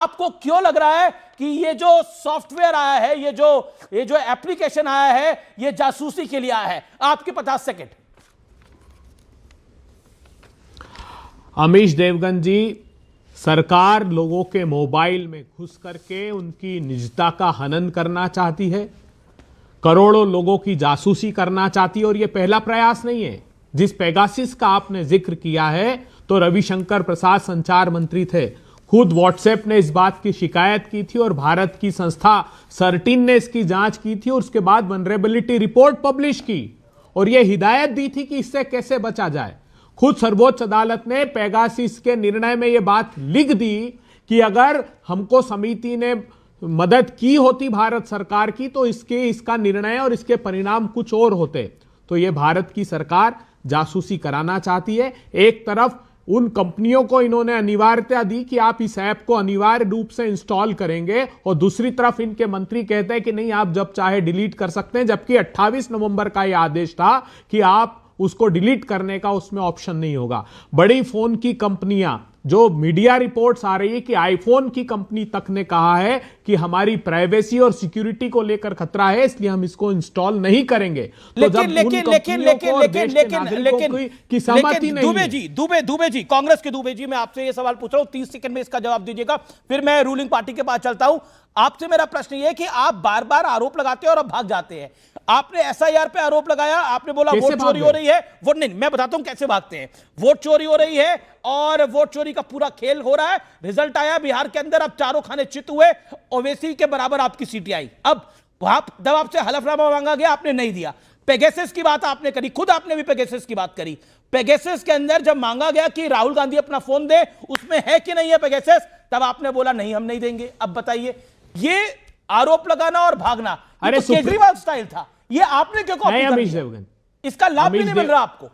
आपको क्यों लग रहा है कि ये जो सॉफ्टवेयर आया है, ये जो एप्लीकेशन आया है, ये जासूसी के लिए आया है? आपके 50 सेकंड। अमीश देवगन जी, सरकार लोगों के मोबाइल में घुस करके उनकी निजता का हनन करना चाहती है, करोड़ों लोगों की जासूसी करना चाहती है। और यह पहला प्रयास नहीं है। जिस पेगासिस का आपने जिक्र किया है, तो रविशंकर प्रसाद संचार मंत्री थे, खुद व्हाट्सएप ने इस बात की शिकायत की थी और भारत की संस्था सर्टिन ने इसकी जांच की थी और उसके बाद वनरेबिलिटी रिपोर्ट पब्लिश की और यह हिदायत दी थी कि इससे कैसे बचा जाए। खुद सर्वोच्च अदालत ने पेगासिस के निर्णय में यह बात लिख दी कि अगर हमको समिति ने मदद की होती भारत सरकार की, तो इसका निर्णय और इसके परिणाम कुछ और होते। तो यह भारत की सरकार जासूसी कराना चाहती है। एक तरफ उन कंपनियों को इन्होंने अनिवार्यता दी कि आप इस ऐप को अनिवार्य रूप से इंस्टॉल करेंगे, और दूसरी तरफ इनके मंत्री कहते हैं कि नहीं, आप जब चाहे डिलीट कर सकते हैं, जबकि 28 नवंबर का यह आदेश था कि आप उसको डिलीट करने का उसमें ऑप्शन नहीं होगा। बड़ी फोन की कंपनियां, जो मीडिया रिपोर्ट्स आ रही है कि आईफोन की कंपनी तक ने कहा है कि हमारी प्राइवेसी और सिक्योरिटी को लेकर खतरा है, इसलिए हम इसको इंस्टॉल नहीं करेंगे। तो दुबे जी, कांग्रेस के दुबे जी, मैं आपसे यह सवाल पूछ रहा हूं, 30 सेकंड में इसका जवाब दीजिएगा, फिर मैं रूलिंग पार्टी के पास चलता हूं। आपसे मेरा प्रश्न यह है कि आप बार बार आरोप लगाते हैं और अब भाग जाते हैं। आपने एसआईआर पे आरोप लगाया, आपने बोला वोट चोरी हो रही है। वोट नहीं, मैं बताता हूं कैसे भागते हैं। वोट चोरी हो रही है और वोट चोरी का पूरा खेल हो रहा है। रिजल्ट आया बिहार के अंदर, अब चारों खाने चित हुए, ओवैसी के बराबर आपकी सीटें आई। अब जब आपसे हलफनामा मांगा गया, आपने नहीं दिया। पेगासस की बात आपने करी, खुद आपने भी पेगासस की बात करी। पेगासस के अंदर जब मांगा गया कि राहुल गांधी अपना फोन दे, उसमें है कि नहीं है पेगासस, तब आपने बोला नहीं, हम नहीं देंगे। अब बताइए, ये आरोप लगाना और भागना, ये तो केजरीवाल स्टाइल था। ये आपने क्यों कॉपी कर दिया? इसका लाभ भी नहीं मिल रहा आपको।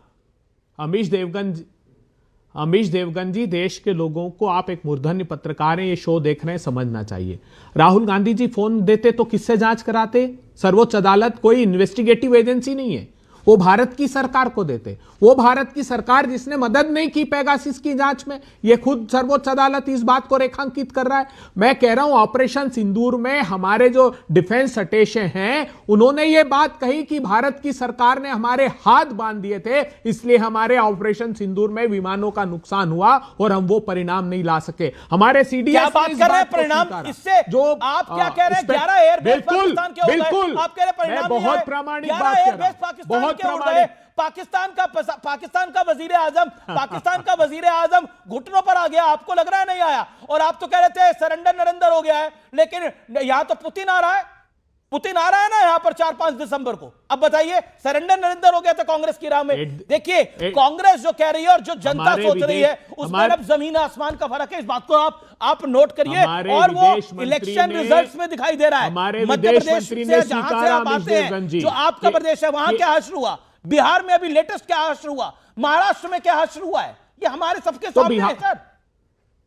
अमीश देवगन जी, देश के लोगों को, आप एक मूर्धन्य पत्रकार हैं, ये शो देख रहे हैं, समझना चाहिए। राहुल गांधी जी फोन देते तो किससे जांच कराते? सर्वोच्च अदालत कोई इन्वेस्टिगेटिव एजेंसी नहीं है, वो भारत की सरकार को देते। वो भारत की सरकार जिसने मदद नहीं की पेगासिस की जांच में, ये खुद सर्वोच्च अदालत इस बात को रेखांकित कर रहा है। मैं कह रहा हूं, ऑपरेशन सिंदूर में हमारे जो डिफेंस अटैचे हैं, उन्होंने ये बात कही कि भारत की सरकार ने हमारे हाथ बांध दिए थे, इसलिए हमारे ऑपरेशन सिंदूर में विमानों का नुकसान हुआ और हम वो परिणाम नहीं ला सके। हमारे सीडीएस बात कर रहे हैं परिणाम, इससे जो आप क्या कह रहे हैं? 11 एयरबेस पाकिस्तान के, बिल्कुल आप कह रहे हैं परिणाम, बहुत प्रामाणिक बात कर रहा हूं। पाकिस्तान का वजीर आजम घुटनों पर आ गया, आपको लग रहा है नहीं आया? और आप तो कह रहे थे सरेंडर नरेंद्र हो गया है, लेकिन यहां तो पुतिन आ रहा है ना यहां पर 4-5 दिसंबर को। अब बताइए, सरेंडर नरेंद्र हो गया था कांग्रेस की राह में। देखिए, कांग्रेस जो कह रही है और जो जनता सोच रही है, उसमें अब जमीन आसमान का फर्क है। इस बात को आप नोट करिए, और वो इलेक्शन रिजल्ट्स में दिखाई दे रहा है। मध्य प्रदेश से जहां से आप आते हैं, जो आपका प्रदेश है, वहां क्या हश्र हुआ? बिहार में अभी लेटेस्ट क्या हश्र हुआ? महाराष्ट्र में क्या हश्र हुआ है? ये हमारे सबके सामने है सर।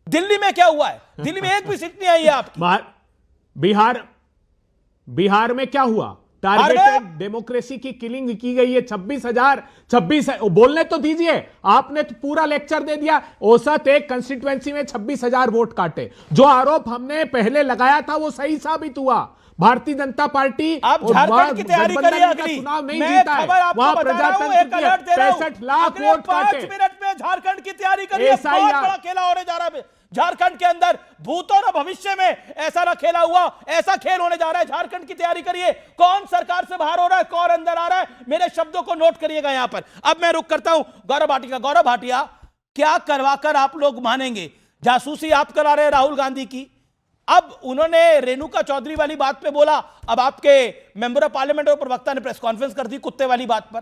दिल्ली में क्या हुआ है? दिल्ली में एक भी सीट नहीं आई है आपकी। बिहार में क्या हुआ? टारगेटेड डेमोक्रेसी की किलिंग की गई है। 26 बोलने तो दीजिए, आपने तो पूरा लेक्चर दे दिया। औसत एक कंस्टिट्यूएंसी में 26,000 वोट काटे। जो आरोप हमने पहले लगाया था वो सही साबित हुआ। भारतीय जनता पार्टी आप झारखंड की तैयारी करिए, अगली चुनाव नहीं जीता है, वहां प्रजातंत्र के 65 लाख वोट काटे। 5 मिनट में झारखंड की तैयारी करिए। बहुत बड़ा खेला होने जा रहा है झारखंड के अंदर। भूत और भविष्य में ऐसा ना खेला हुआ, ऐसा खेल होने जा रहा है। झारखंड की तैयारी करिए। कौन सरकार से बाहर हो रहा है, कौन अंदर आ रहा है, मेरे शब्दों को नोट करिएगा यहां पर। अब मैं रुक करता हूं गौरव भाटिया। गौरव भाटिया, क्या करवाकर आप लोग मानेंगे? जासूसी आप करा रहे राहुल गांधी की। अब उन्होंने रेणुका चौधरी वाली बात पे बोला, अब आपके मेंबर ऑफ पार्लियामेंट और प्रवक्ता ने प्रेस कॉन्फ्रेंस कर दी कुत्ते वाली बात पर।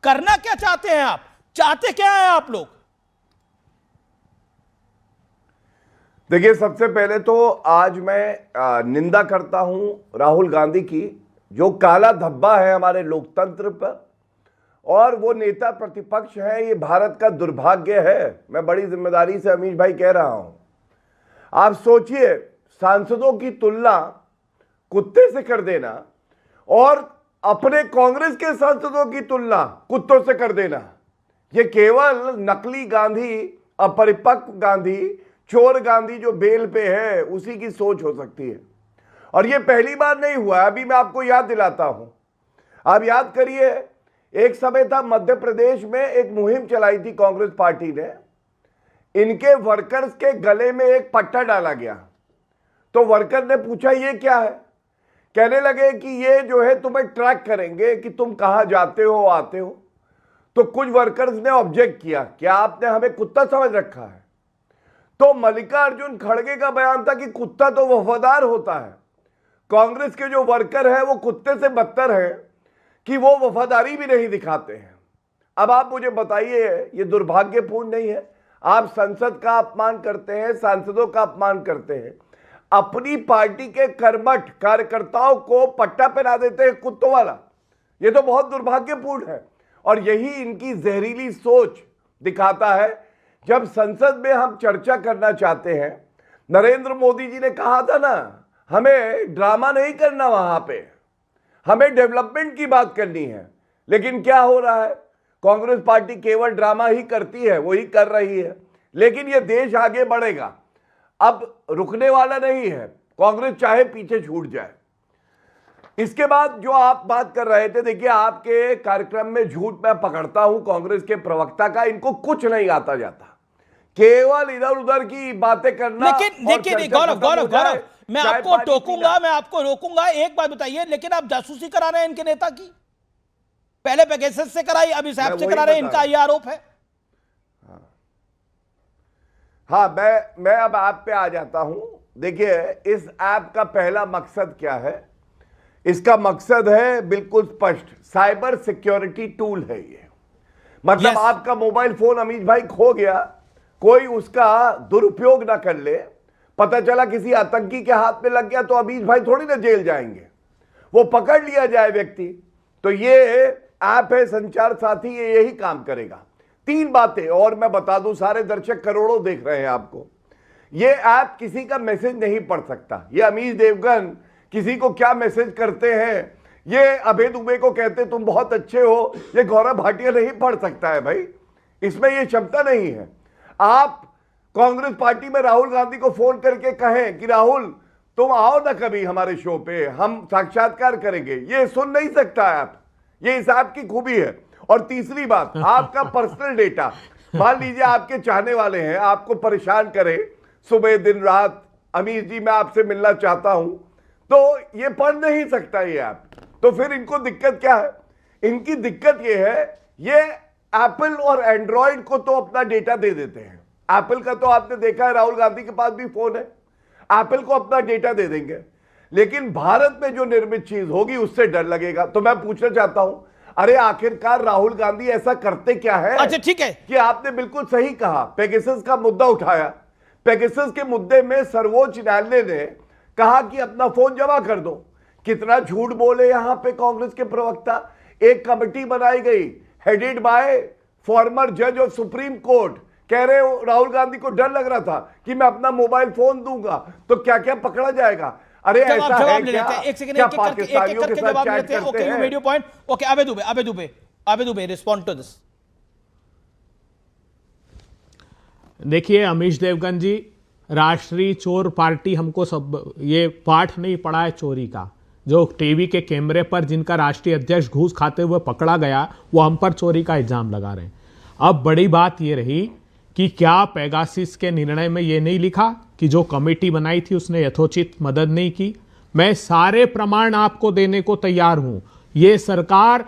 करना क्या चाहते हैं आप? चाहते क्या हैं आप लोग? देखिए, सबसे पहले तो आज मैं निंदा करता हूं राहुल गांधी की, जो काला धब्बा है हमारे लोकतंत्र पर, और वो नेता प्रतिपक्ष है। ये भारत का दुर्भाग्य है। मैं बड़ी जिम्मेदारी से अमीश भाई कह रहा हूं। आप सोचिए, सांसदों की तुलना कुत्ते से कर देना और अपने कांग्रेस के सांसदों की तुलना कुत्तों से कर देना, ये केवल नकली गांधी, अपरिपक्व गांधी, चोर गांधी जो बेल पे है उसी की सोच हो सकती है। और ये पहली बार नहीं हुआ। अभी मैं आपको याद दिलाता हूं, आप याद करिए, एक समय था मध्य प्रदेश में एक मुहिम चलाई थी कांग्रेस पार्टी ने, इनके वर्कर्स के गले में एक पट्टा डाला गया। तो वर्कर ने पूछा ये क्या है, कहने लगे कि ये जो है तुम्हें ट्रैक करेंगे कि तुम कहां जाते हो आते हो। तो कुछ वर्कर्स ने ऑब्जेक्ट किया, क्या आपने हमें कुत्ता समझ रखा है? तो मल्लिकार्जुन खड़गे का बयान था कि कुत्ता तो वफादार होता है। कांग्रेस के जो वर्कर हैं वो कुत्ते से बदतर हैं कि वो वफादारी भी नहीं दिखाते हैं। अब आप मुझे बताइए, ये दुर्भाग्यपूर्ण नहीं है? आप संसद का अपमान करते हैं, सांसदों का अपमान करते हैं, अपनी पार्टी के कर्मठ कार्यकर्ताओं को पट्टा पहना देते हैं कुत्तों वाला। ये तो बहुत दुर्भाग्यपूर्ण है। और यही इनकी जहरीली सोच दिखाता है। जब संसद में हम चर्चा करना चाहते हैं, नरेंद्र मोदी जी ने कहा था ना, हमें ड्रामा नहीं करना, वहां पे हमें डेवलपमेंट की बात करनी है। लेकिन क्या हो रहा है, कांग्रेस पार्टी केवल ड्रामा ही करती है, वही कर रही है। लेकिन यह देश आगे बढ़ेगा, अब रुकने वाला नहीं है। कांग्रेस चाहे पीछे छूट जाए। इसके बाद जो आप बात कर रहे थे, देखिए आपके कार्यक्रम में झूठ मैं पकड़ता हूं कांग्रेस के प्रवक्ता का, इनको कुछ नहीं आता जाता, केवल इधर उधर की बातें करना। लेकिन देखिए गौरव, मैं आपको टोकूंगा, मैं आपको रोकूंगा। एक बात बताइए, लेकिन आप जासूसी करा रहे हैं इनके नेता की, पहले पेगासस से कराई, अब इस ऐप से करा रहे हैं, इनका ये आरोप है। हाँ, मैं अब ऐप पे आ जाता हूं। देखिए, इस ऐप का पहला मकसद क्या है? इसका मकसद है बिल्कुल स्पष्ट, साइबर सिक्योरिटी टूल है ये। मतलब आपका मोबाइल फोन अमीश भाई खो गया, कोई उसका दुरुपयोग ना कर ले, पता चला किसी आतंकी के हाथ में लग गया, तो अमीश भाई थोड़ी ना जेल जाएंगे, वो पकड़ लिया जाए व्यक्ति। तो ये ऐप है संचार साथी, ये यही काम करेगा। 3 बातें और मैं बता दूं, सारे दर्शक करोड़ों देख रहे हैं आपको। ये ऐप किसी का मैसेज नहीं पढ़ सकता। ये अमीश देवगन किसी को क्या मैसेज करते हैं, ये अभय दुबे को कहते तुम बहुत अच्छे हो, ये गौरव भाटिया नहीं पढ़ सकता है भाई, इसमें ये क्षमता नहीं है। आप कांग्रेस पार्टी में राहुल गांधी को फोन करके कहें कि राहुल तुम आओ ना कभी हमारे शो पे, हम साक्षात्कार करेंगे, ये सुन नहीं सकता ऐप। ये इस ऐप की खूबी है। और तीसरी बात, आपका पर्सनल डेटा, मान लीजिए आपके चाहने वाले हैं, आपको परेशान करें सुबह दिन रात, अमीश जी मैं आपसे मिलना चाहता हूं, तो ये पढ़ नहीं सकता ये ऐप। तो फिर इनको दिक्कत क्या है? इनकी दिक्कत ये है, ये एप्पल और एंड्रॉइड को तो अपना डेटा दे देते हैं। एप्पल का तो आपने देखा है, राहुल गांधी के पास भी फोन है, एप्पल को अपना डेटा दे देंगे। लेकिन भारत में जो निर्मित चीज होगी उससे डर लगेगा। तो मैं पूछना चाहता हूं, अरे आखिरकार राहुल गांधी ऐसा करते क्या है? अच्छा ठीक है कि आपने बिल्कुल सही कहा, पेगासस का मुद्दा उठाया। पेगासस के मुद्दे में सर्वोच्च न्यायालय ने कहा कि अपना फोन जमा कर दो। कितना झूठ बोले यहां पे कांग्रेस के प्रवक्ता। एक कमेटी बनाई गई हेडेड बाय फॉर्मर जज ऑफ सुप्रीम कोर्ट, कह रहे हो राहुल गांधी को डर लग रहा था कि मैं अपना मोबाइल फोन दूंगा तो क्या क्या पकड़ा जाएगा। अरे ऐसा है क्या? एक सेकंड, एक करके जवाब लेते हैं। Okay, you made your point. Okay, Abhay Dubey respond to this. देखिए अमीश देवगन जी, राष्ट्रीय चोर पार्टी हमको सब ये पाठ नहीं पड़ा है चोरी का। जो टीवी के कैमरे पर जिनका राष्ट्रीय अध्यक्ष घूस खाते हुए पकड़ा गया, वो हम पर चोरी का इल्जाम लगा रहे हैं। अब बड़ी बात ये रही कि क्या पेगासस के निर्णय में ये नहीं लिखा कि जो कमेटी बनाई थी उसने यथोचित मदद नहीं की? मैं सारे प्रमाण आपको देने को तैयार हूं। ये सरकार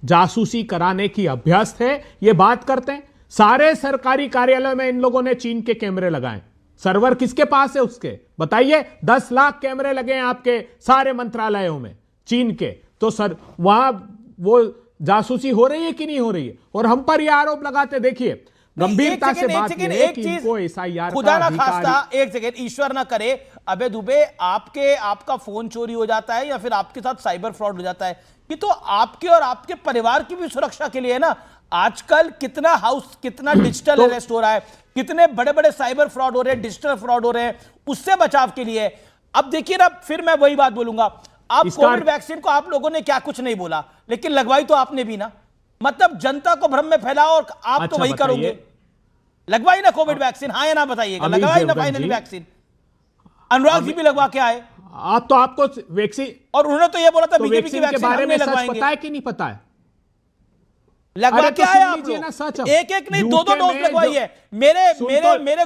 जासूसी कराने की अभ्यस्त है, ये बात करते हैं। सारे सरकारी कार्यालय में इन लोगों ने चीन के कैमरे लगाए। सर्वर किसके पास है उसके? बताइए। 10 लाख कैमरे लगे हैं आपके सारे मंत्रालयों में चीन के। तो सर वहां वो जासूसी हो रही है कि नहीं हो रही है? और हम पर यह आरोप लगाते, देखिए गंभीरता से बात है कि इनको एसआईआर खुदा ना खास्ता, एक सेकंड, ईश्वर ना करे अबे दुबे आपका फोन चोरी हो जाता है या फिर आपके साथ साइबर फ्रॉड हो जाता है, कि तो आपके और आपके परिवार की भी सुरक्षा के लिए ना आजकल कितना डिजिटल अरेस्ट हो रहा है, कितने बड़े बड़े साइबर फ्रॉड हो रहे हैं, डिजिटल फ्रॉड हो रहे हैं, उससे बचाव के लिए। अब देखिए ना, फिर मैं वही बात बोलूंगा, आप कोविड वैक्सीन को आप लोगों ने क्या कुछ नहीं बोला, लेकिन लगवाई तो आपने भी ना। मतलब जनता को भ्रम में फैलाओ और आप तो वही करोगे। लगवाई ना कोविड वैक्सीन, हाँ या ना बताइएगा, अमित लगवाई ना देवगन फाइनली जी। वैक्सीन? अनुराग जी भी लगवा के आए आप तो आपको वैक्सीन और उन्होंने तो ये बोला था तो बीजेपी की वैक्सीन के वैक्सीन बारे हम में नहीं सच लगवाएंगे। पता है कि नहीं पता है? लगवा अरे के तो आए सुन आप लीजिए लोग, ना सच अब। एक एक नहीं, दो यूके डोज में लगवाई जो- है। मेरे सुन मेरे तो- मेरे